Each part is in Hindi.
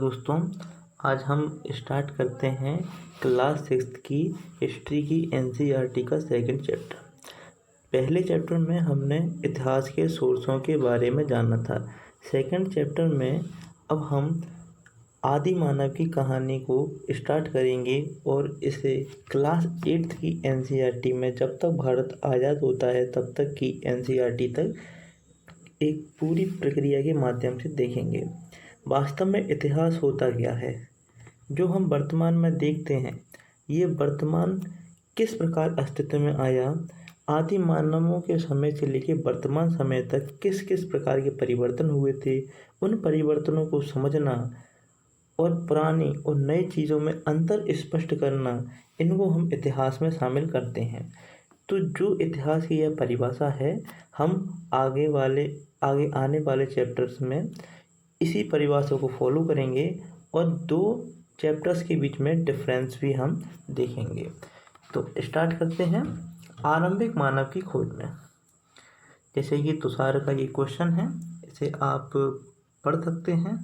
दोस्तों, आज हम स्टार्ट करते हैं क्लास 6 की हिस्ट्री की एनसीईआरटी का सेकंड चैप्टर। पहले चैप्टर में हमने इतिहास के सोर्सों के बारे में जाना था। सेकंड चैप्टर में अब हम आदि मानव की कहानी को स्टार्ट करेंगे और इसे क्लास 8 की एनसीईआरटी में जब तक भारत आज़ाद होता है तब तक की एनसीईआरटी तक एक पूरी प्रक्रिया के माध्यम से देखेंगे। वास्तव में इतिहास होता क्या है, जो हम वर्तमान में देखते हैं, ये वर्तमान किस प्रकार अस्तित्व में आया, आदि मानवों के समय से लेकर वर्तमान समय तक किस किस प्रकार के परिवर्तन हुए थे, उन परिवर्तनों को समझना और पुरानी और नई चीज़ों में अंतर स्पष्ट करना, इनको हम इतिहास में शामिल करते हैं। तो जो इतिहास की यह परिभाषा है, हम आगे आने वाले चैप्टर्स में इसी परिभाषा को फॉलो करेंगे और दो चैप्टर्स के बीच में डिफरेंस भी हम देखेंगे। तो स्टार्ट करते हैं आरंभिक मानव की खोज में। जैसे कि तुषार का ये क्वेश्चन है, इसे आप पढ़ सकते हैं,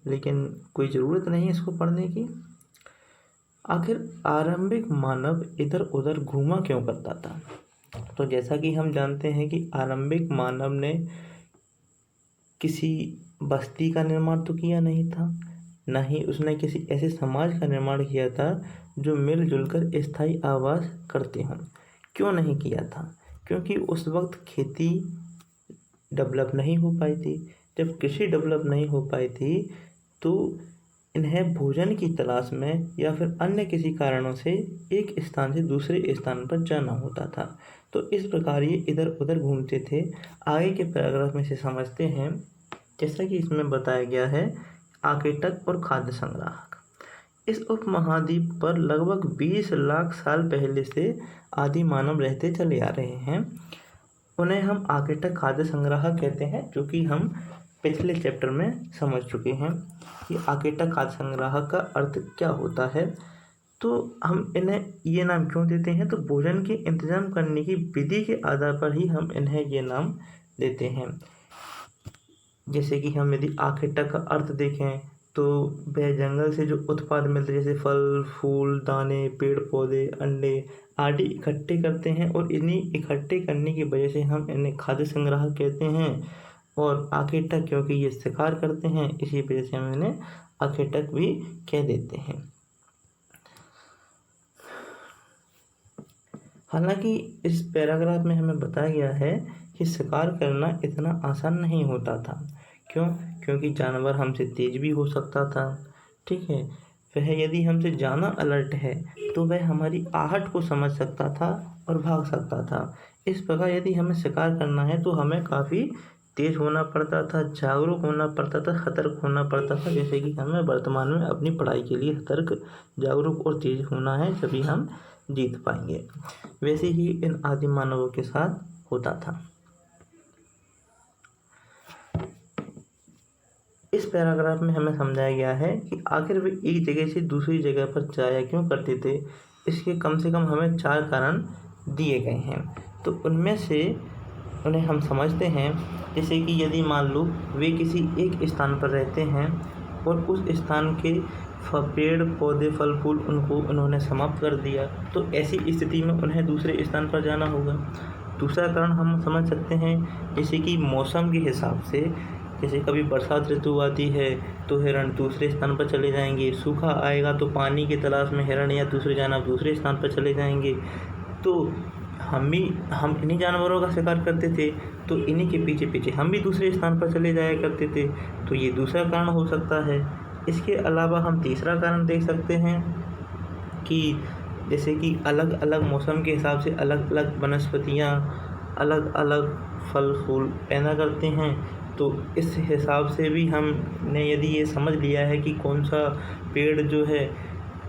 लेकिन कोई ज़रूरत नहीं है इसको पढ़ने की। आखिर आरंभिक मानव इधर उधर घूमा क्यों करता था? तो जैसा कि हम जानते हैं कि आरंभिक मानव ने किसी बस्ती का निर्माण तो किया नहीं था, न ही उसने किसी ऐसे समाज का निर्माण किया था जो मिलजुल कर स्थायी आवास करते हों। क्यों नहीं किया था? क्योंकि उस वक्त खेती डेवलप नहीं हो पाई थी। जब कृषि डेवलप नहीं हो पाई थी तो इन्हें भोजन की तलाश में या फिर अन्य किसी कारणों से एक स्थान से दूसरे स्थान पर जाना होता था। तो इस प्रकार ये इधर उधर घूमते थे। आगे के पैराग्राफ में से समझते हैं, जैसा कि इसमें बताया गया है, आकेटक और खाद्य संग्राहक। इस उपमहाद्वीप पर लगभग 20 लाख साल पहले से आदि मानव रहते चले आ रहे हैं। उन्हें हम आकेटक खाद्य संग्राहक कहते हैं, जो कि हम पिछले चैप्टर में समझ चुके हैं कि आकेटक खाद्य संग्राहक का अर्थ क्या होता है। तो हम इन्हें ये नाम क्यों देते हैं? तो भोजन के इंतजाम करने की विधि के आधार पर ही हम इन्हें ये नाम देते हैं। जैसे कि हम यदि आकेटक का अर्थ देखें तो वह जंगल से जो उत्पाद मिलते हैं, जैसे फल फूल दाने पेड़ पौधे अंडे आदि इकट्ठे करते हैं, और इन्हीं इकट्ठे करने की वजह से हम इन्हें खाद्य संग्राहक कहते हैं। और आकेटक क्योंकि ये शिकार करते हैं, इसी वजह से हम इन्हें आकेटक भी कह देते हैं। हालांकि इस पैराग्राफ में हमें बताया गया है कि शिकार करना इतना आसान नहीं होता था। क्यों? क्योंकि जानवर हमसे तेज भी हो सकता था। ठीक है, वह यदि हमसे ज़्यादा अलर्ट है तो वह हमारी आहट को समझ सकता था और भाग सकता था। इस प्रकार यदि हमें शिकार करना है तो हमें काफ़ी तेज होना पड़ता था, जागरूक होना पड़ता था, सतर्क होना पड़ता था। जैसे कि हमें वर्तमान में अपनी पढ़ाई के लिए सतर्क, जागरूक और तेज होना है, तभी हम जीत पाएंगे। वैसे ही इन आदि मानवों के साथ होता था। इस पैराग्राफ में हमें समझाया गया है कि आखिर वे एक जगह से दूसरी जगह पर जाया क्यों करते थे। इसके कम से कम हमें 4 कारण दिए गए हैं। तो उनमें से उन्हें हम समझते हैं। जैसे कि यदि मान लो वे किसी एक स्थान पर रहते हैं और उस स्थान के पेड़ पौधे फल फूल उन्होंने समाप्त कर दिया, तो ऐसी स्थिति में उन्हें दूसरे स्थान पर जाना होगा। दूसरा कारण हम समझ सकते हैं, जैसे कि मौसम के हिसाब से, जैसे कभी बरसात ऋतु आती है तो हिरण दूसरे स्थान पर चले जाएंगे, सूखा आएगा तो पानी की तलाश में हिरण या दूसरे स्थान पर चले जाएंगे। तो हम इन्हीं जानवरों का शिकार करते थे, तो इन्हीं के पीछे पीछे हम भी दूसरे स्थान पर चले जाया करते थे। तो ये दूसरा कारण हो सकता है। इसके अलावा हम तीसरा कारण देख सकते हैं कि जैसे कि अलग अलग मौसम के हिसाब से अलग अलग वनस्पतियाँ अलग अलग फल फूल पैदा करते हैं। तो इस हिसाब से भी हमने यदि ये समझ लिया है कि कौन सा पेड़ जो है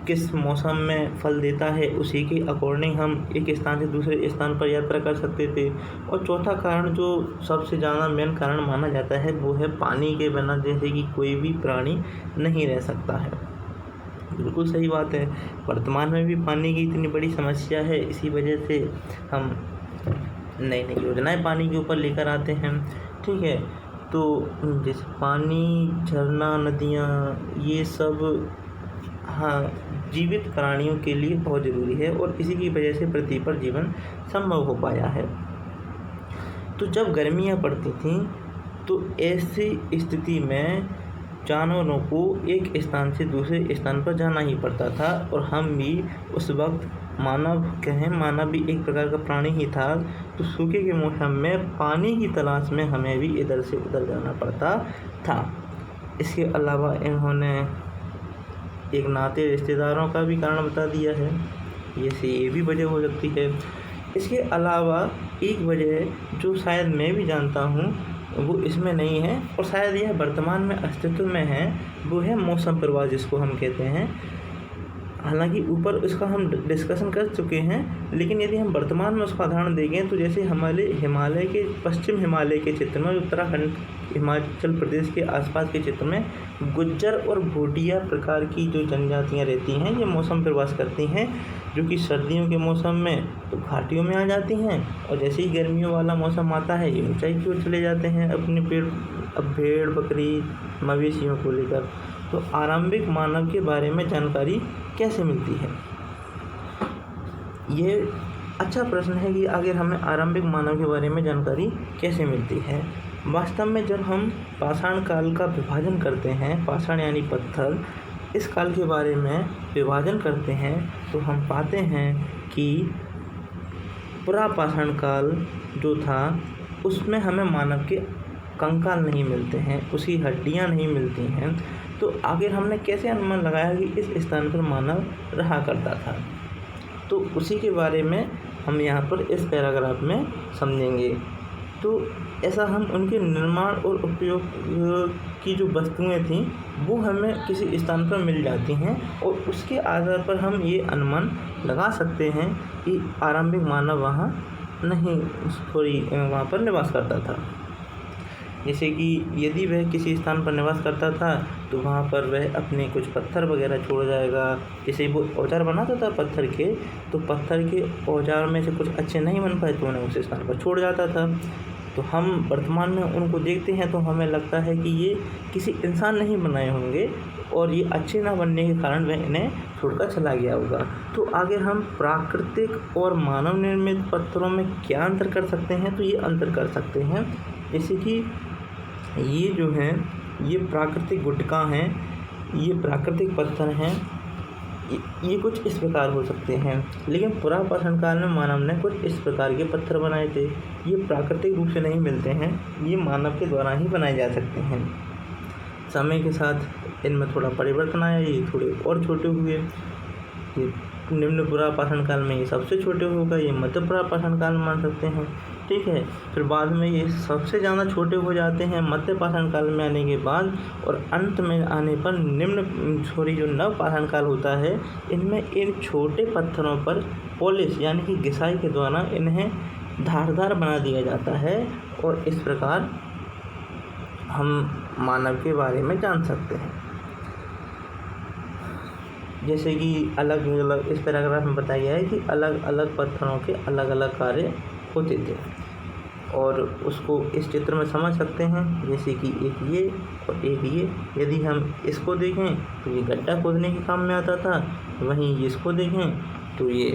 किस मौसम में फल देता है, उसी के अकॉर्डिंग हम एक स्थान से दूसरे स्थान पर यात्रा कर सकते थे। और चौथा कारण जो सबसे ज़्यादा मेन कारण माना जाता है, वो है पानी के बिना जैसे कि कोई भी प्राणी नहीं रह सकता है। बिल्कुल सही बात है, वर्तमान में भी पानी की इतनी बड़ी समस्या है, इसी वजह से हम नई नई योजनाएं पानी के ऊपर लेकर आते हैं। ठीक है, तो जैसे पानी, झरना, नदियाँ, ये सब हाँ जीवित प्राणियों के लिए बहुत ज़रूरी है और इसी की वजह से पृथ्वी पर जीवन संभव हो पाया है। तो जब गर्मियाँ पड़ती थीं तो ऐसी स्थिति में जानवरों को एक स्थान से दूसरे स्थान पर जाना ही पड़ता था और हम भी उस वक्त मानव भी एक प्रकार का प्राणी ही था। तो सूखे के मौसम में पानी की तलाश में हमें भी इधर से उधर जाना पड़ता था। इसके अलावा इन्होंने एक नाते रिश्तेदारों का भी कारण बता दिया है, ये भी वजह हो सकती है। इसके अलावा एक वजह जो शायद मैं भी जानता हूँ वो इसमें नहीं है और शायद यह वर्तमान में अस्तित्व में है, वो है मौसम प्रवाह जिसको हम कहते हैं। हालांकि ऊपर इसका हम डिस्कशन कर चुके हैं, लेकिन यदि हम वर्तमान में उसका उदाहरण देखें तो जैसे हिमालय के पश्चिम हिमालय के क्षेत्र में, उत्तराखंड, हिमाचल प्रदेश के आसपास के क्षेत्र में गुज्जर और भूटिया प्रकार की जो जनजातियां रहती हैं, ये मौसम प्रवास करती हैं, जो कि सर्दियों के मौसम में तो घाटियों में आ जाती हैं और जैसे ही गर्मियों वाला मौसम आता है ये ऊंचाई की ओर चले जाते हैं अपने भेड़, बकरी, मवेशियों को लेकर। तो आरंभिक मानव के बारे में जानकारी कैसे मिलती है? ये अच्छा प्रश्न है कि अगर हमें आरंभिक मानव के बारे में जानकारी कैसे मिलती है। वास्तव में जब हम पाषाण काल का विभाजन करते हैं, पाषाण यानी पत्थर, इस काल के बारे में विभाजन करते हैं तो हम पाते हैं कि पुरापाषाण काल जो था उसमें हमें मानव के कंकाल नहीं मिलते हैं, उसकी हड्डियां नहीं मिलती हैं। तो आगे हमने कैसे अनुमान लगाया कि इस स्थान पर मानव रहा करता था, तो उसी के बारे में हम यहाँ पर इस पैराग्राफ में समझेंगे। तो ऐसा हम उनके निर्माण और उपयोग की जो वस्तुएं थीं वो हमें किसी स्थान पर मिल जाती हैं और उसके आधार पर हम ये अनुमान लगा सकते हैं कि आरंभिक मानव वहाँ पर निवास करता था। जैसे कि यदि वह किसी स्थान पर निवास करता था तो वहाँ पर वह अपने कुछ पत्थर वगैरह छोड़ जाएगा। जैसे वो औजार बनाता था पत्थर के, तो पत्थर के औजार में से कुछ अच्छे नहीं बन पाए तो उन्हें उस स्थान पर छोड़ जाता था। तो हम वर्तमान में उनको देखते हैं तो हमें लगता है कि ये किसी इंसान ने ही बनाए होंगे और ये अच्छे ना बनने के कारण वह इन्हें छोड़कर चला गया होगा। तो आगे हम प्राकृतिक और मानव निर्मित पत्थरों में क्या अंतर कर सकते हैं, तो ये अंतर कर सकते हैं। जैसे कि ये जो हैं ये प्राकृतिक गुटका हैं, ये प्राकृतिक पत्थर हैं, ये कुछ इस प्रकार हो सकते हैं। लेकिन पुरापाषाण काल में मानव ने कुछ इस प्रकार के पत्थर बनाए थे। ये प्राकृतिक रूप से नहीं मिलते हैं, ये मानव के द्वारा ही बनाए जा सकते हैं। समय के साथ इनमें थोड़ा परिवर्तन आया, ये थोड़े और छोटे हुए। ये निम्न पुरापाषाण काल में ये सबसे छोटे होगा, ये मध्य पुरापाषाण काल में मान सकते हैं, ठीक है। फिर बाद में ये सबसे ज़्यादा छोटे हो जाते हैं मध्य पाषाण काल में आने के बाद, और अंत में आने पर जो नव पाषाण काल होता है, इनमें इन छोटे पत्थरों पर पॉलिश यानी कि घिसाई के द्वारा इन्हें धारदार बना दिया जाता है और इस प्रकार हम मानव के बारे में जान सकते हैं। जैसे कि अलग अलग इस पैराग्राफ में बताया गया है कि अलग अलग पत्थरों के अलग अलग कार्य होते थे और उसको इस चित्र में समझ सकते हैं। जैसे कि एक ये और एक ये, यदि हम इसको देखें तो ये गड्ढा खोदने के काम में आता था, वहीं इसको देखें तो ये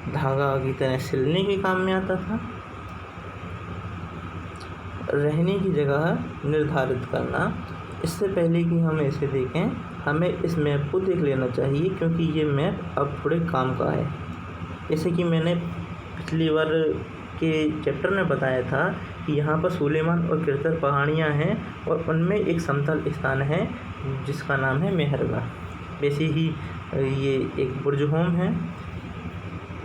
धागा की तरह सिलने के काम में आता था। रहने की जगह निर्धारित करना, इससे पहले कि हम इसे देखें हमें इस मैप को देख लेना चाहिए, क्योंकि ये मैप अब थोड़े काम का है। जैसे कि मैंने पिछली बार के चैप्टर में बताया था कि यहाँ पर सुलेमान और किरतल पहाड़ियाँ हैं और उनमें एक समतल स्थान है जिसका नाम है मेहरगढ़। वैसे ही ये एक बुर्जहोम है,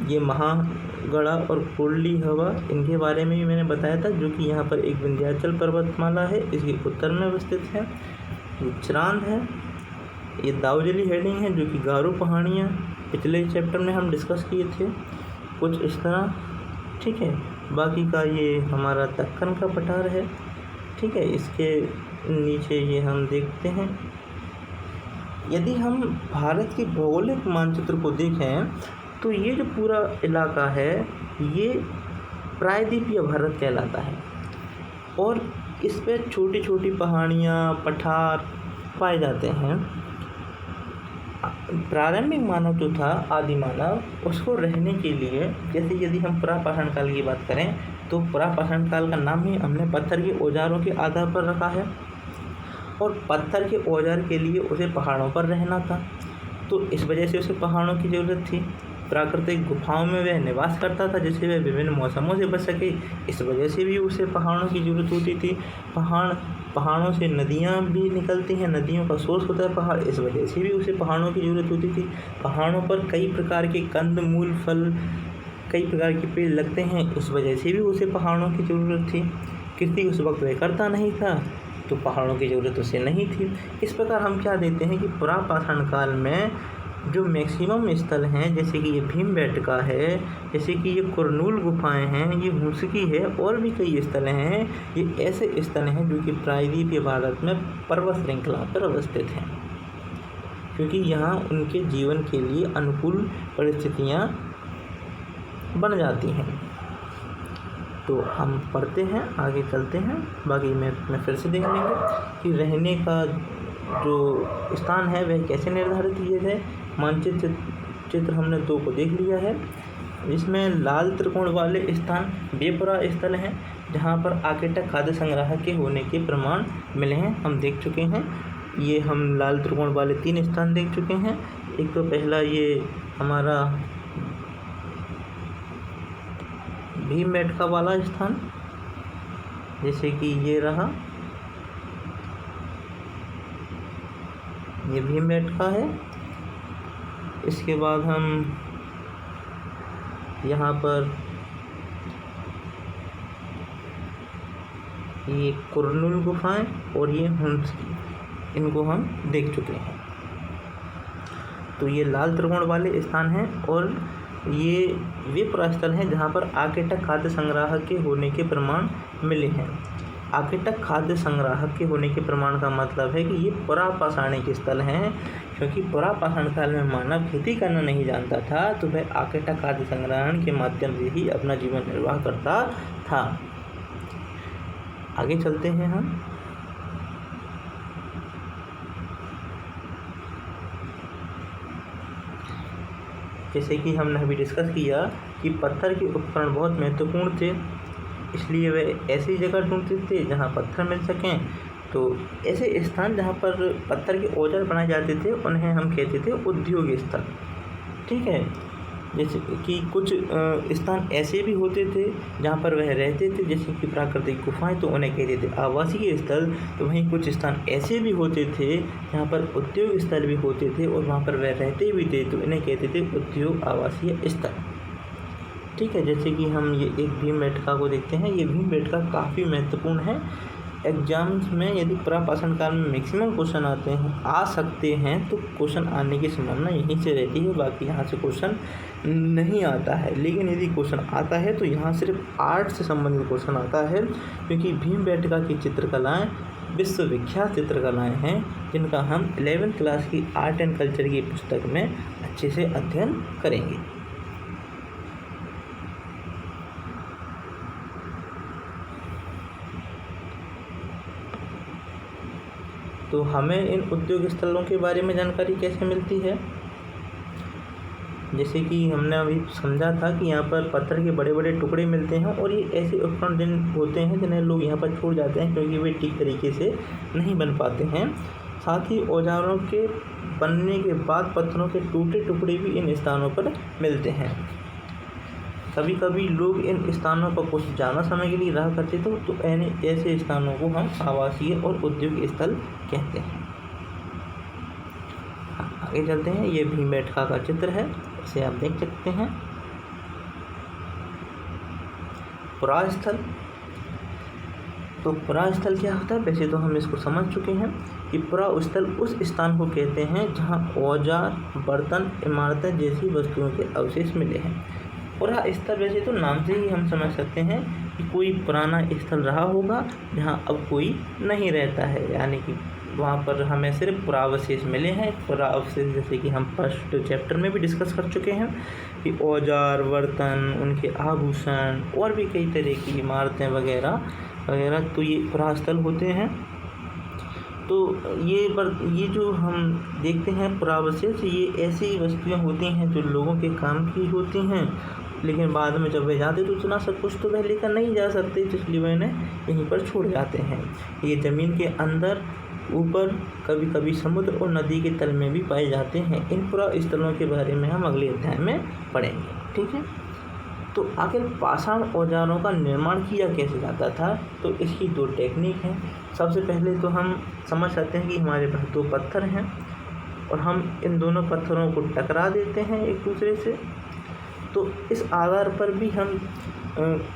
ये महागढ़ा और कुर्ली हवा, इनके बारे में भी मैंने बताया था, जो कि यहाँ पर एक विंध्याचल पर्वतमाला है, इसके उत्तर में अवस्थित है। ये चिरांद है, ये दाऊजली हेडिंग है, जो कि गारो पहाड़ियाँ पिछले चैप्टर में हम डिस्कस किए थे कुछ इस तरह, ठीक है। बाकी का ये हमारा दक्कन का पठार है, ठीक है। इसके नीचे ये हम देखते हैं। यदि हम भारत के भौगोलिक मानचित्र को देखें तो ये जो पूरा इलाका है ये प्रायद्वीपीय भारत कहलाता है और इस पे छोटी छोटी पहाड़ियाँ, पठार पाए जाते हैं। प्रारंभिक मानव जो था, आदि मानव, उसको रहने के लिए, जैसे यदि हम पुरापाषाण काल की बात करें तो पुरापाषाण काल का नाम ही हमने पत्थर के औजारों के आधार पर रखा है, और पत्थर के औजार के लिए उसे पहाड़ों पर रहना था, तो इस वजह से उसे पहाड़ों की ज़रूरत थी। प्राकृतिक गुफाओं में वह निवास करता था जिससे वह विभिन्न मौसमों से बच सके, इस वजह से भी उसे पहाड़ों की ज़रूरत होती थी। पहाड़ों से नदियाँ भी निकलती हैं, नदियों का सोर्स होता है पहाड़, इस वजह से भी उसे पहाड़ों की ज़रूरत होती थी। पहाड़ों पर कई प्रकार के कंद मूल फल, कई प्रकार के पेड़ लगते हैं, इस वजह से भी उसे पहाड़ों की ज़रूरत थी। कृषि उस वक्त वह करता नहीं था, तो पहाड़ों की ज़रूरत उसे नहीं थी। इस प्रकार हम क्या देखते हैं कि पुरापाषाण काल में जो मैक्सिमम स्थल हैं, जैसे कि ये भीमबेटका है, जैसे कि ये कुरनूल गुफाएं हैं, ये हुंसकी है, और भी कई स्थल हैं, ये ऐसे स्थल हैं जो कि प्रायद्वीपीय भारत में पर्वत श्रृंखला पर अवस्थित हैं, क्योंकि यहाँ उनके जीवन के लिए अनुकूल परिस्थितियाँ बन जाती हैं। तो हम पढ़ते हैं, आगे चलते हैं, बाकी में फिर से देख लेंगे कि रहने का जो स्थान है वह कैसे निर्धारित किए गए। चित्र हमने 2 को देख लिया है, जिसमें लाल त्रिकोण वाले स्थान वे पुरा स्थल हैं जहाँ पर आकेटक खाद्य संग्रह के होने के प्रमाण मिले हैं, हम देख चुके हैं। ये हम लाल त्रिकोण वाले 3 स्थान देख चुके हैं। एक तो पहला ये हमारा भीमबेटका वाला स्थान, जैसे कि ये रहा, ये भीमबेटका है। इसके बाद हम यहाँ पर ये कुरनूल गुफाएं और ये हुंसकी, इनको हम देख चुके हैं। तो ये लाल त्रिकोण वाले स्थान हैं, और ये वे पुरास्थल हैं जहाँ पर आकेटक खाद्य संग्राहक के होने के प्रमाण मिले हैं। आकेटक खाद्य संग्राहक के होने के प्रमाण का मतलब है कि ये पुरापाषाणिक स्थल हैं, क्योंकि पुरापाषाण काल में मानव खेती करना नहीं जानता था, तो वह आकेटक खाद्य संग्रहण के माध्यम से ही अपना जीवन निर्वाह करता था। आगे चलते हैं हम। जैसे कि हमने अभी डिस्कस किया कि पत्थर के उपकरण बहुत महत्वपूर्ण थे, इसलिए वे ऐसी जगह ढूंढते थे जहां पत्थर मिल सकें। तो ऐसे स्थान जहां पर पत्थर के औजार बनाए जाते थे उन्हें हम कहते थे उद्योग स्थल। ठीक है, जैसे कि कुछ स्थान ऐसे भी होते थे जहाँ पर वह रहते थे, जैसे कि प्राकृतिक गुफाएं, तो उन्हें कहते थे आवासीय स्थल। तो वहीं कुछ स्थान ऐसे भी होते थे जहाँ पर उद्योग स्थल भी होते थे और वहाँ पर वह रहते भी थे, तो इन्हें कहते थे उद्योग आवासीय स्थल। ठीक है, जैसे कि हम ये एक भीमबेटका को देखते हैं। ये भीमबेटका काफ़ी महत्वपूर्ण है। एग्जाम्स में यदि पुरापाषाण काल में मैक्सिमम क्वेश्चन आ सकते हैं, तो क्वेश्चन आने की संभावना यहीं से रहती है, बाकी यहाँ से क्वेश्चन नहीं आता है। लेकिन यदि क्वेश्चन आता है तो यहाँ सिर्फ आर्ट से संबंधित क्वेश्चन आता है, क्योंकि भीमबेटका की चित्रकलाएँ विश्वविख्यात चित्रकलाएँ हैं, जिनका हम 11th क्लास की आर्ट एंड कल्चर की पुस्तक में अच्छे से अध्ययन करेंगे। तो हमें इन उद्योग स्थलों के बारे में जानकारी कैसे मिलती है? जैसे कि हमने अभी समझा था कि यहाँ पर पत्थर के बड़े बड़े टुकड़े मिलते हैं, और ये ऐसे उपकरण होते हैं जिन्हें लोग यहाँ पर छोड़ जाते हैं, क्योंकि वे ठीक तरीके से नहीं बन पाते हैं। साथ ही औजारों के बनने के बाद पत्थरों के टूटे टुकड़े भी इन स्थानों पर मिलते हैं। कभी कभी लोग इन स्थानों पर कुछ ज़्यादा समय के लिए रहा करते थे, तो ऐसे स्थानों को हम आवासीय और उद्योग स्थल कहते हैं। आगे चलते हैं। ये भीमबेटका का चित्र है, इसे आप देख सकते हैं। पुरास्थल, तो पुरास्थल क्या होता है? वैसे तो हम इसको समझ चुके हैं कि पुरास्थल उस स्थान को कहते हैं जहां औजार, बर्तन, इमारतें जैसी वस्तुओं के अवशेष मिले हैं। पुरास्थल वैसे तो नाम से ही हम समझ सकते हैं कि कोई पुराना स्थल रहा होगा जहां अब कोई नहीं रहता है, यानी कि वहाँ पर हमें सिर्फ पुरावशेष मिले हैं। पुरावशेष जैसे कि हम फर्स्ट चैप्टर में भी डिस्कस कर चुके हैं कि औजार, बर्तन, उनके आभूषण और भी कई तरह की इमारतें वगैरह वगैरह, तो ये पुरास्थल होते हैं। तो ये जो हम देखते हैं पुरावशेष, ये ऐसी वस्तुएं होती हैं जो लोगों के काम की होती हैं, लेकिन बाद में जब वे जाते तो इतना सब कुछ तो वह लेकर नहीं जा सकते, इसलिए वे इन्हें यहीं पर छोड़ जाते हैं। ये ज़मीन के अंदर, ऊपर, कभी कभी समुद्र और नदी के तल में भी पाए जाते हैं। इन पुरास्थलों के बारे में हम अगले अध्याय में पढ़ेंगे, ठीक है। तो आखिर पाषाण औजारों का निर्माण किया कैसे जाता था, तो इसकी 2 टेक्निक हैं। सबसे पहले तो हम समझ सकते हैं कि हमारे पास 2 पत्थर हैं और हम इन दोनों पत्थरों को टकरा देते हैं एक दूसरे से। तो इस आधार पर भी हम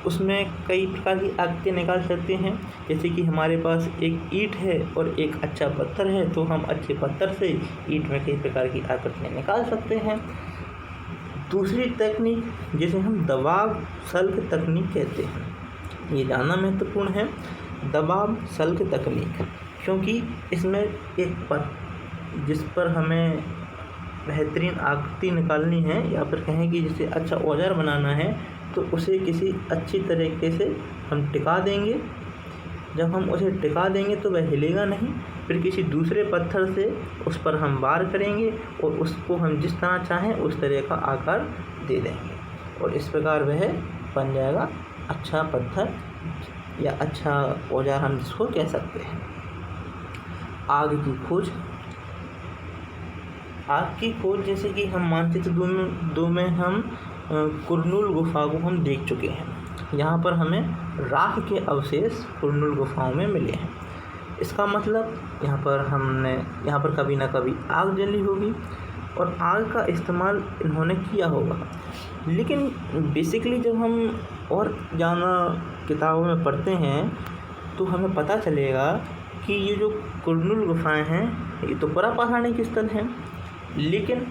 उसमें कई प्रकार की आकृतियाँ निकाल सकते हैं। जैसे कि हमारे पास एक ईंट है और एक अच्छा पत्थर है, तो हम अच्छे पत्थर से ईंट में कई प्रकार की आकृतियाँ निकाल सकते हैं। दूसरी तकनीक जिसे हम दबाव सल्क तकनीक कहते हैं, ये जानना महत्वपूर्ण है। दबाव सल्क तकनीक, क्योंकि इसमें एक जिस पर हमें बेहतरीन आकृति निकालनी है, या फिर कहें कि जिसे अच्छा औजार बनाना है, तो उसे किसी अच्छी तरीके से हम टिका देंगे। जब हम उसे टिका देंगे तो वह हिलेगा नहीं, फिर किसी दूसरे पत्थर से उस पर हम वार करेंगे और उसको हम जिस तरह चाहें उस तरह का आकार दे देंगे, और इस प्रकार वह बन जाएगा अच्छा पत्थर या अच्छा औजार, हम जिसको कह सकते हैं। आग की खोज। आग की खोज जैसे कि हम मानचित्र 2 में हम कुरनूल गुफा को हम देख चुके हैं। यहाँ पर हमें राख के अवशेष कुरनूल गुफाओं में मिले हैं। इसका मतलब यहाँ पर कभी ना कभी आग जली होगी और आग का इस्तेमाल इन्होंने किया होगा। लेकिन बेसिकली जब हम और ज़्यादा किताबों में पढ़ते हैं तो हमें पता चलेगा कि ये जो कुरनूल गुफाएं हैं ये तो पुरापाषाणिक स्थल हैं। लेकिन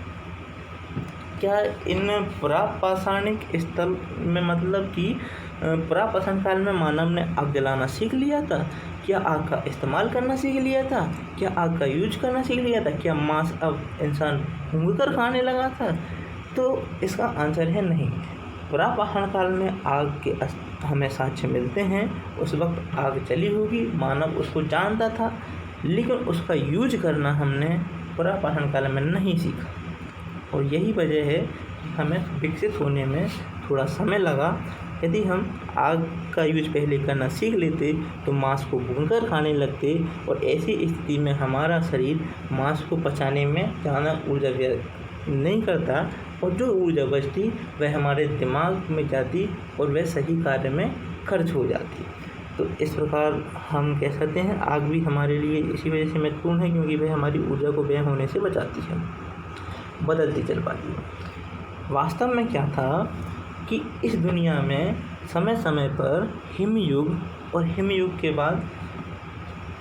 क्या इन पुरापाषाणिक स्थल में मतलब कि पुरापाषाण काल में मानव ने आग जलाना सीख लिया था? क्या आग का इस्तेमाल करना सीख लिया था? क्या आग का यूज करना सीख लिया था? क्या मांस अब इंसान भून कर खाने लगा था? तो इसका आंसर है नहीं। पुरापाषाण काल में आग के हमें साक्ष्य मिलते हैं। उस वक्त आग चली होगी, मानव उसको जानता था, लेकिन उसका यूज करना हमने पुरापाषाण काल में नहीं सीखा, और यही वजह है कि हमें विकसित होने में थोड़ा समय लगा। यदि हम आग का यूज पहले करना सीख लेते तो मांस को भूनकर खाने लगते, और ऐसी स्थिति में हमारा शरीर मांस को पचाने में ज़्यादा ऊर्जा व्यय नहीं करता, और जो ऊर्जा बचती वह हमारे दिमाग में जाती और वह सही कार्य में खर्च हो जाती। तो इस प्रकार हम कह सकते हैं आग भी हमारे लिए इसी वजह से महत्वपूर्ण है, क्योंकि वह हमारी ऊर्जा को व्यय होने से बचाती है। बदलती जलवायु। वास्तव में क्या था कि इस दुनिया में समय समय पर हिमयुग और हिमयुग के बाद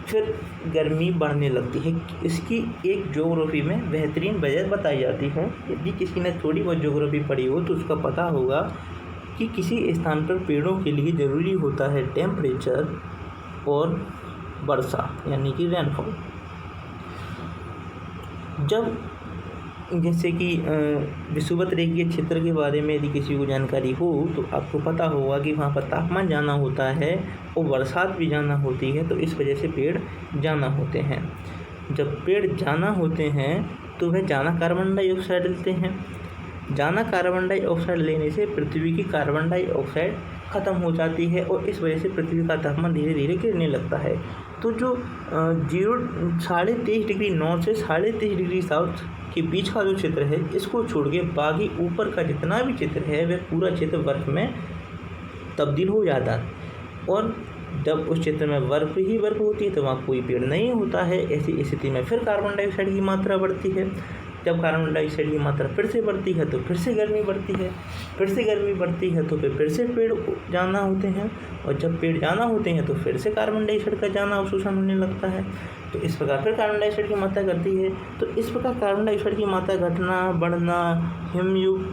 फिर गर्मी बढ़ने लगती है। इसकी एक ज्योग्राफी में बेहतरीन वजह बताई जाती है। यदि किसी ने थोड़ी बहुत ज्योग्राफी पढ़ी हो तो उसका पता होगा कि किसी स्थान पर पेड़ों के लिए ज़रूरी होता है टेम्परेचर और वर्षा, यानी कि रेनफॉल। जब जैसे कि विषुवत रेखीय क्षेत्र के बारे में यदि किसी को जानकारी हो तो आपको पता होगा कि वहाँ पर तापमान ज़्यादा होता है और बरसात भी ज़्यादा होती है, तो इस वजह से पेड़ ज़्यादा होते हैं। जब पेड़ ज़्यादा होते हैं तो वह ज़्यादा कार्बन डाइऑक्साइड लेते हैं। ज़्यादा कार्बन डाइऑक्साइड लेने से पृथ्वी की कार्बन डाइऑक्साइड ख़त्म हो जाती है और इस वजह से पृथ्वी का तापमान धीरे धीरे गिरने लगता है। तो जो 23.5 डिग्री नॉर्थ से 23.5 डिग्री साउथ के बीच का जो क्षेत्र है, इसको छोड़ के बाकी ऊपर का जितना भी क्षेत्र है वह पूरा क्षेत्र बर्फ़ में तब्दील हो जाता है। और जब उस क्षेत्र में बर्फ़ ही बर्फ़ होती है तो वहाँ कोई पेड़ नहीं होता है। ऐसी स्थिति में फिर कार्बन डाइऑक्साइड की मात्रा बढ़ती है। जब कार्बन डाइऑक्साइड की मात्रा फिर से बढ़ती है तो फिर से गर्मी बढ़ती है, फिर से गर्मी बढ़ती है तो फिर से पेड़ ज़्यादा होते हैं, और जब पेड़ ज़्यादा होते हैं तो फिर से कार्बन डाइऑक्साइड का ज़्यादा अवशोषण होने लगता है। तो इस प्रकार फिर कार्बन डाइऑक्साइड की मात्रा घटती है। तो इस प्रकार कार्बन डाइऑक्साइड की मात्रा घटना, बढ़ना, हिमयुग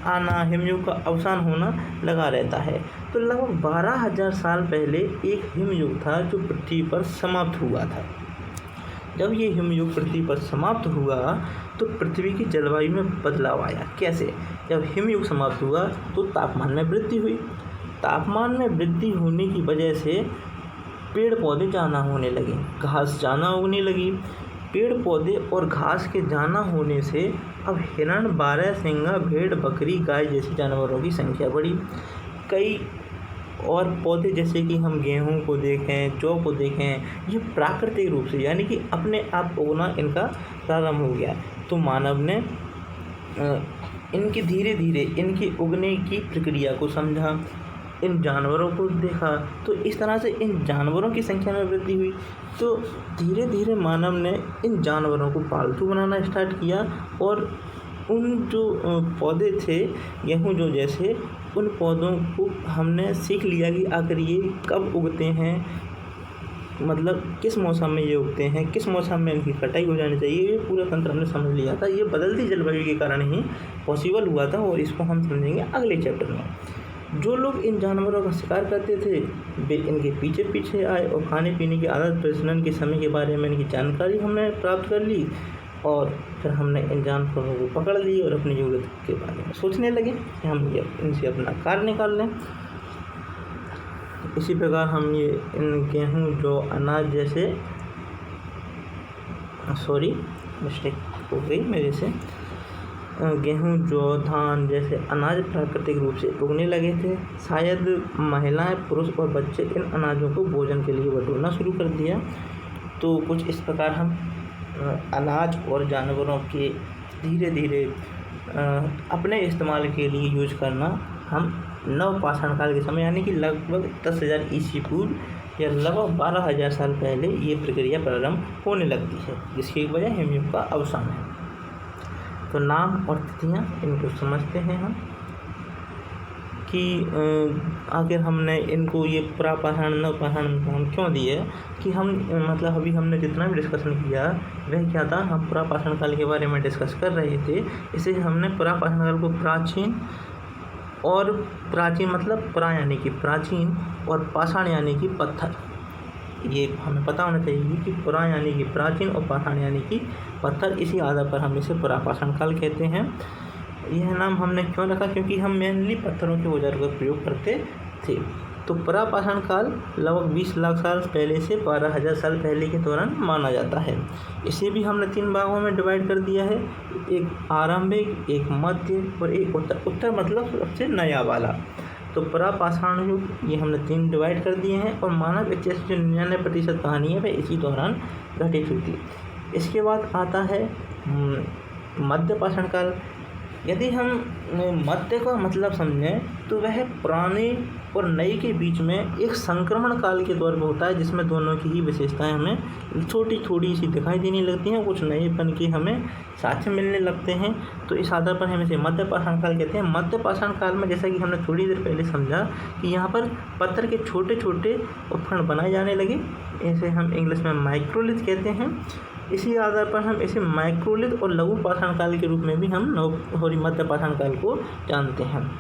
आना, हिमयुग का अवसान होना लगा रहता है। तो लगभग 12,000 साल पहले एक हिमयुग था जो पृथ्वी पर समाप्त हुआ था। जब ये हिमयुग पृथ्वी पर समाप्त हुआ तो पृथ्वी की जलवायु में बदलाव आया। कैसे? जब हिमयुग समाप्त हुआ तो तापमान में वृद्धि हुई। तापमान में वृद्धि होने की वजह से पेड़ पौधे जाना होने लगे, घास जाना उगने लगी। पेड़ पौधे और घास के जाना होने से अब हिरण, बारहसिंगा, भेड़, बकरी, गाय जैसे जानवरों की संख्या बढ़ी। कई और पौधे जैसे कि हम गेहूं को देखें, जौ को देखें, ये प्राकृतिक रूप से यानी कि अपने आप उगना इनका प्रारंभ हो गया। तो मानव ने इनकी धीरे धीरे इनकी उगने की प्रक्रिया को समझा, इन जानवरों को देखा, तो इस तरह से इन जानवरों की संख्या में वृद्धि हुई। तो धीरे धीरे मानव ने इन जानवरों को पालतू बनाना स्टार्ट किया और उन जो पौधे थे गेहूं जो जैसे, उन पौधों को हमने सीख लिया कि आखिर ये कब उगते हैं, मतलब किस मौसम में ये उगते हैं, किस मौसम में इनकी कटाई हो जानी चाहिए, ये पूरा तंत्र हमने समझ लिया था। ये बदलती जलवायु के कारण ही पॉसिबल हुआ था और इसको हम समझेंगे अगले चैप्टर में। जो लोग इन जानवरों का शिकार करते थे वे इनके पीछे पीछे आए और खाने पीने की आदत, प्रजनन के समय के बारे में इनकी जानकारी हमने प्राप्त कर ली और फिर हमने इन जानवरों को पकड़ ली और अपनी ज़रूरत के बारे में सोचने लगे कि हम ये इनसे अपना कार्य निकाल लें। इसी प्रकार हम ये इन गेहूँ, जौ, अनाज जैसे, मिस्टेक हो गई मेरे से, गेहूँ, जौ, धान जैसे अनाज प्राकृतिक रूप से उगने लगे थे। शायद महिलाएं, पुरुष और बच्चे इन अनाजों को भोजन के लिए बटोरना शुरू कर दिया। तो कुछ इस प्रकार हम अनाज और जानवरों के धीरे धीरे अपने इस्तेमाल के लिए यूज करना हम नवपाषाण काल के समय यानी कि लगभग 10,000 ईस्वी पूर्व या लगभग 12,000 साल पहले ये प्रक्रिया प्रारंभ होने लगती है, जिसकी वजह हिमयुग का अवसान है। तो नाम और तिथियाँ इनको समझते हैं हम कि आखिर हमने इनको ये प्रापाषाण नवपाषाण नाम क्यों दिए कि हम मतलब अभी हमने जितना भी डिस्कशन किया वह क्या था, हम प्रापाषाण काल के बारे में डिस्कस कर रहे थे। इसे हमने प्रापाषाण काल को प्राचीन और प्राचीन मतलब प्रा यानी कि प्राचीन और पाषाण यानी कि पत्थर, ये हमें पता होना चाहिए कि पुरा यानी कि प्राचीन और पाषाण यानी कि पत्थर, इसी आधार पर हम इसे पुरापाषाण काल कहते हैं। यह नाम हमने क्यों रखा, क्योंकि हम मेनली पत्थरों के औजारों का प्रयोग करते थे। तो पुरापाषाण काल लगभग 20 लाख साल पहले से 12,000 साल पहले के दौरान माना जाता है। इसे भी हमने 3 भागों में डिवाइड कर दिया है, एक आरंभिक, एक मध्य और एक उत्तर। उत्तर मतलब सबसे नया वाला। तो पुरापाषाण युग ये हमने 3 डिवाइड कर दिए हैं और मानव इतिहास की जो 99% कहानी है वह इसी दौरान घटित हुई थी। इसके बाद आता है मध्य पाषाण काल। यदि हम मध्य का मतलब समझें तो वह पुराने और नए के बीच में एक संक्रमण काल के दौर में होता है, जिसमें दोनों की ही विशेषताएं हमें छोटी छोटी सी दिखाई देने लगती हैं, कुछ नएपन के हमें साक्ष्य मिलने लगते हैं। तो इस आधार पर हम इसे मध्य पाषाण काल कहते हैं। मध्य पाषाण काल में जैसा कि हमने थोड़ी देर पहले समझा कि यहाँ पर पत्थर के छोटे छोटे उपकरण बनाए जाने लगे, इसे हम इंग्लिश में माइक्रोलिथ कहते हैं। इसी आधार पर हम इसे माइक्रोलिथ और लघु पाषाण काल के रूप में भी हम मध्य पाषाण काल को जानते हैं।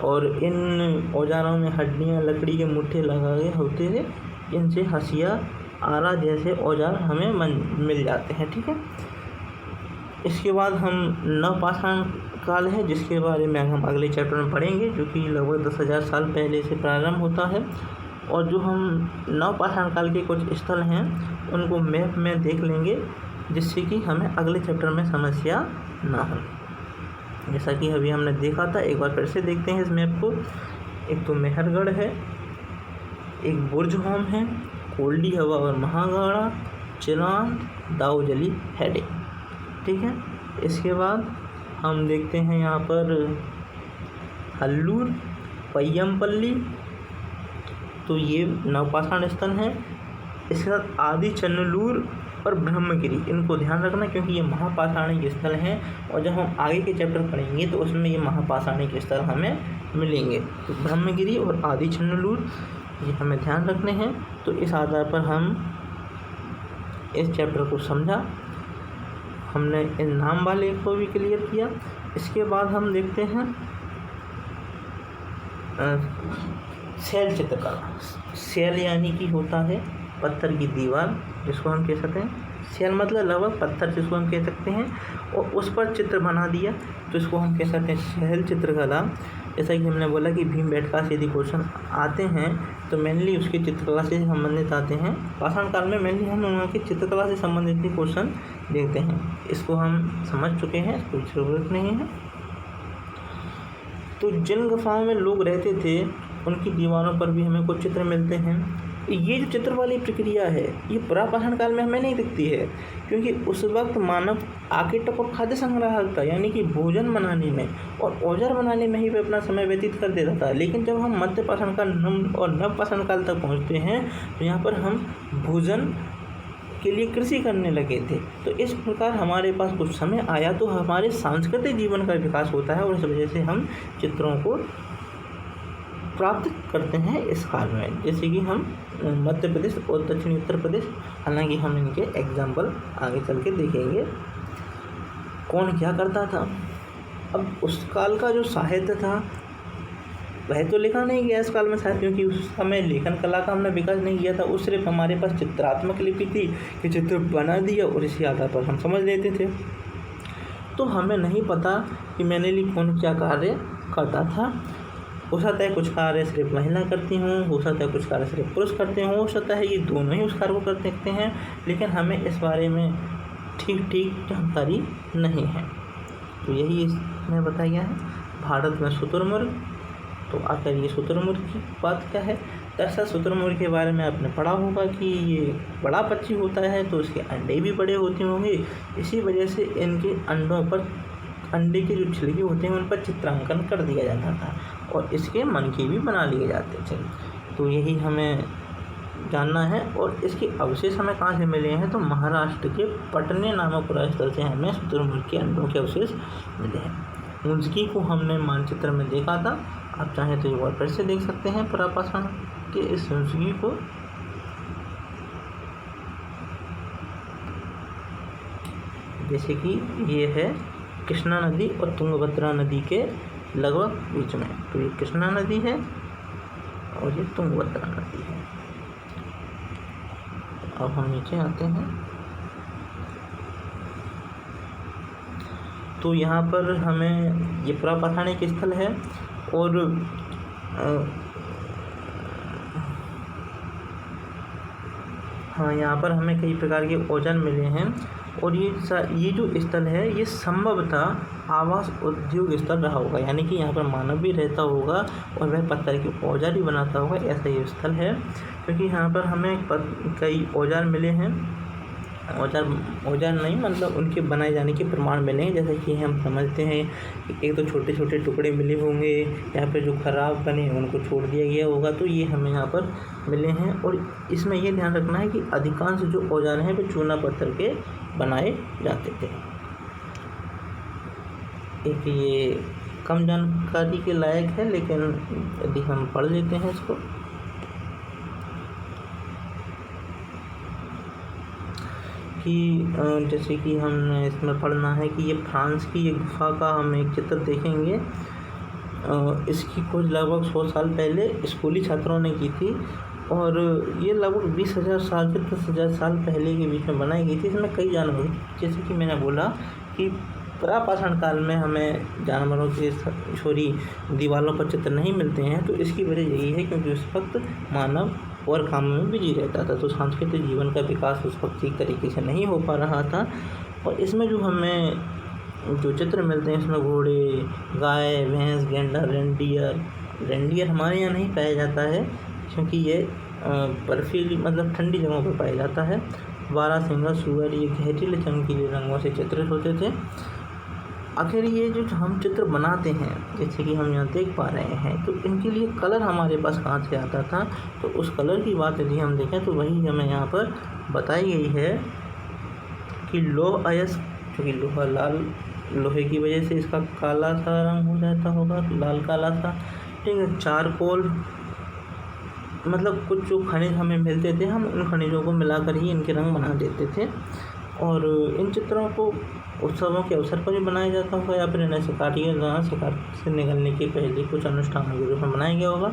और इन औजारों में हड्डियाँ, लकड़ी के मुट्ठे लगाए होते थे, इनसे हसिया, आरा जैसे औजार हमें मिल जाते हैं। ठीक है, इसके बाद हम नवपाषाण काल है, जिसके बारे में हम अगले चैप्टर में पढ़ेंगे, जो कि लगभग 10,000 साल पहले से प्रारंभ होता है। और जो हम नवपाषाण काल के कुछ स्थल हैं उनको मैप में देख लेंगे, जिससे कि हमें अगले चैप्टर में समस्या ना हो। जैसा कि अभी हमने देखा था, एक बार फिर से देखते हैं इस मैप को। एक तो मेहरगढ़ है, एक बुर्जहोम है, कोल्डी हवा और महागाड़ा, चिरांद, दाऊजली, हेडे। ठीक है, इसके बाद हम देखते हैं यहाँ पर हल्लूर, पय्यमपल्ली, तो ये नवपाषाण स्थल हैं। इसके साथ आदि चन्नलूर और ब्रह्मगिरी, इनको ध्यान रखना क्योंकि ये महापाषाणिक स्थल हैं और जब हम आगे के चैप्टर पढ़ेंगे तो उसमें ये महापाषाणिक स्थल हमें मिलेंगे। तो ब्रह्मगिरी और आदि चन्नलूर ये हमें ध्यान रखने हैं। तो इस आधार पर हम इस चैप्टर को समझा, हमने इन नाम वाले को भी क्लियर किया। इसके बाद हम देखते हैं शैल चित्रकला। शैल यानी कि होता है पत्थर की दीवार, जिसको हम कह सकते हैं शैल मतलब लगभग पत्थर, जिसको हम कह सकते हैं, और उस पर चित्र बना दिया तो इसको हम कह सकते हैं शैल चित्रकला। जैसा कि हमने बोला कि भीमबेटका से यदि क्वेश्चन आते हैं तो मेनली उसकी चित्रकला से संबंधित आते हैं। पाषाण काल में मेनली हम उनकी चित्रकला से संबंधित ही क्वेश्चन देखते हैं। इसको हम समझ चुके हैं, कोई ज़रूरत नहीं है। तो जिन गुफाओं में लोग रहते थे उनकी दीवारों पर भी हमें कुछ चित्र मिलते हैं। ये जो चित्र वाली प्रक्रिया है ये पुरापाषाण काल में हमें नहीं दिखती है, क्योंकि उस वक्त मानव आकेटक और खाद्य संग्राहक था, यानी कि भोजन बनाने में और औजार बनाने में ही वे अपना समय व्यतीत कर देता था। लेकिन जब हम मध्य पाषाण काल और नव पाषाण काल तक पहुँचते हैं तो यहाँ पर हम भोजन के लिए कृषि करने लगे थे। तो इस प्रकार हमारे पास कुछ समय आया तो हमारे सांस्कृतिक जीवन का विकास होता है और इस वजह से हम चित्रों को प्राप्त करते हैं इस काल में। जैसे कि हम मध्य प्रदेश और दक्षिणी उत्तर प्रदेश, हालांकि हम इनके एग्जाम्पल आगे चल के देखेंगे कौन क्या करता था। अब उस काल का जो साहित्य था वह तो लिखा नहीं गया इस काल में साहित्य, क्योंकि उस समय लेखन कला का हमने विकास नहीं किया था। उस सिर्फ हमारे पास चित्रात्मक लिपि थी कि चित्र बना दिया और इसी आधार पर हम समझ लेते थे। तो हमें नहीं पता कि मैंने कौन क्या कार्य करता था। हो सकता है कुछ कार्य सिर्फ महिला करती हूँ, हो सकता है कुछ कार्य सिर्फ पुरुष करते हों, हो सकता है कि दोनों ही उस कार्य को कर सकते हैं, लेकिन हमें इस बारे में ठीक जानकारी नहीं है। तो यही इसमें बताया गया है। भारत में शुतुरमुर्ग, तो आखिर ये शुतुरमुर्ग की बात क्या है। दरअसल शुतुरमुर्ग के बारे में आपने पढ़ा होगा कि ये बड़ा पक्षी होता है तो इसके अंडे भी बड़े होते होंगे, इसी वजह से इनके अंडों पर अंडे के जो छिलके होते हैं उन पर चित्रांकन कर दिया जाता था और इसके मनके भी बना लिए जाते थे। तो यही हमें जानना है। और इसके अवशेष हमें कहाँ से मिले हैं, तो महाराष्ट्र के पटने नामक पुरास्थल से हमें शुतुरमुर्ग के अंडों के अवशेष मिले हैं। ऊंचकी को हमने मानचित्र में देखा था, आप चाहें तो एक बार फिर से देख सकते हैं पुरापाषाण के इस ऊंचकी को। जैसे कि ये है कृष्णा नदी और तुंगभद्रा नदी के लगभग बीच में, तो ये कृष्णा नदी है और ये तुंगभद्रा नदी है। अब हम नीचे आते हैं तो यहाँ पर हमें ये पुरापाषाणिक स्थल है और हाँ, यहाँ पर हमें कई प्रकार के औजार मिले हैं और ये जो स्थल है ये संभवतः आवास उद्योग स्थल रहा होगा, यानी कि यहाँ पर मानव भी रहता होगा और वह पत्थर के औजार भी बनाता होगा, ऐसा ये स्थल है। क्योंकि यहाँ पर हमें कई औजार मिले हैं, औजार नहीं मतलब उनके बनाए जाने के प्रमाण मिले हैं। जैसे कि हम समझते हैं कि एक तो छोटे छोटे टुकड़े मिले होंगे, यहाँ पे जो खराब बने उनको छोड़ दिया गया होगा, तो ये हमें यहाँ पर मिले हैं। और इसमें ये ध्यान रखना है कि अधिकांश जो औजार हैं वे चूना पत्थर के बनाए जाते थे। एक ये कम जानकारी के लायक है, लेकिन यदि हम पढ़ लेते हैं इसको, कि जैसे कि हमने इसमें पढ़ना है कि ये फ्रांस की ये गुफा का हम एक चित्र देखेंगे। इसकी खोज लगभग 100 साल पहले स्कूली छात्रों ने की थी और ये लगभग 20,000 साल से 10,000 साल पहले के बीच में बनाई गई थी। इसमें कई जानवर, जैसे कि मैंने बोला कि पुरापाषाण काल में हमें जानवरों के छोरी दीवारों पर चित्र नहीं मिलते हैं, तो इसकी वजह यही है क्योंकि उस वक्त मानव और काम में बिजी रहता था, तो सांस्कृतिक जीवन का विकास उस वक्त ठीक तरीके से नहीं हो पा रहा था। और इसमें जो हमें जो चित्र मिलते हैं इसमें घोड़े, गाय, भैंस, गेंडा, रेंडियर हमारे यहाँ नहीं पाया जाता है क्योंकि ये बर्फीली मतलब ठंडी जगहों पर पाया जाता है। 12 सिंगा सुअर ये गहरीले चमकीले रंगों से चित्रित होते थे। आखिर ये जो हम चित्र बनाते हैं जैसे कि हम यहाँ देख पा रहे हैं, तो इनके लिए कलर हमारे पास कहाँ से आता था, तो उस कलर की बात यदि हम देखें तो वही हमें यहाँ पर बताई गई है कि लौह अयस्क, क्योंकि लोहे की वजह से इसका काला सा रंग हो जाता होगा, लाल काला सा, ठीक है। चारकोल मतलब कुछ जो खनिज हमें मिलते थे हम उन खनिजों को मिलाकर ही इनके रंग बना देते थे। और इन चित्रों को उत्सवों के अवसर पर भी बनाया जाता होगा या फिर इन्हें शिकारियों द्वारा शिकार से निकलने के पहले कुछ अनुष्ठानों के रूप में बनाया गया होगा,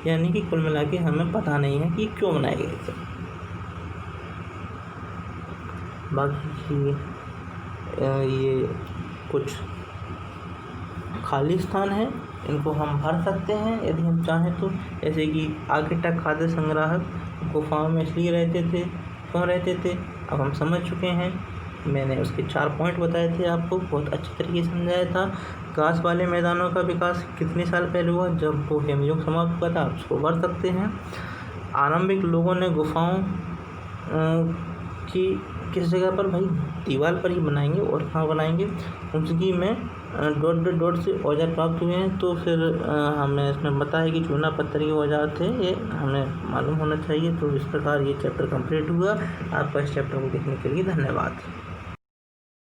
यानी कि कुल मिला के हमें पता नहीं है कि क्यों बनाए गए थे। बाकी ये कुछ खाली स्थान है, इनको हम भर सकते हैं यदि हम चाहें तो। जैसे कि आगे तक खाद्य संग्राहक गुफाओं में इसलिए रहते थे, क्यों रहते थे, अब हम समझ चुके हैं। मैंने उसके 4 पॉइंट बताए थे आपको, बहुत अच्छी तरीके से समझाया था। घास वाले मैदानों का विकास कितने साल पहले हुआ, जब वो हिमयुग समाप्त हुआ था, आप उसको भर सकते हैं। आरंभिक लोगों ने गुफाओं की किस जगह पर, भाई दीवार पर ही बनाएंगे और कहाँ बनाएंगे। उसकी में डॉट से औजार प्राप्त हुए हैं, तो फिर हमें इसमें पता है कि चूना पत्थर के औजार थे, ये हमें मालूम होना चाहिए। तो इस प्रकार ये चैप्टर कंप्लीट हुआ। आपका इस चैप्टर को देखने के लिए धन्यवाद।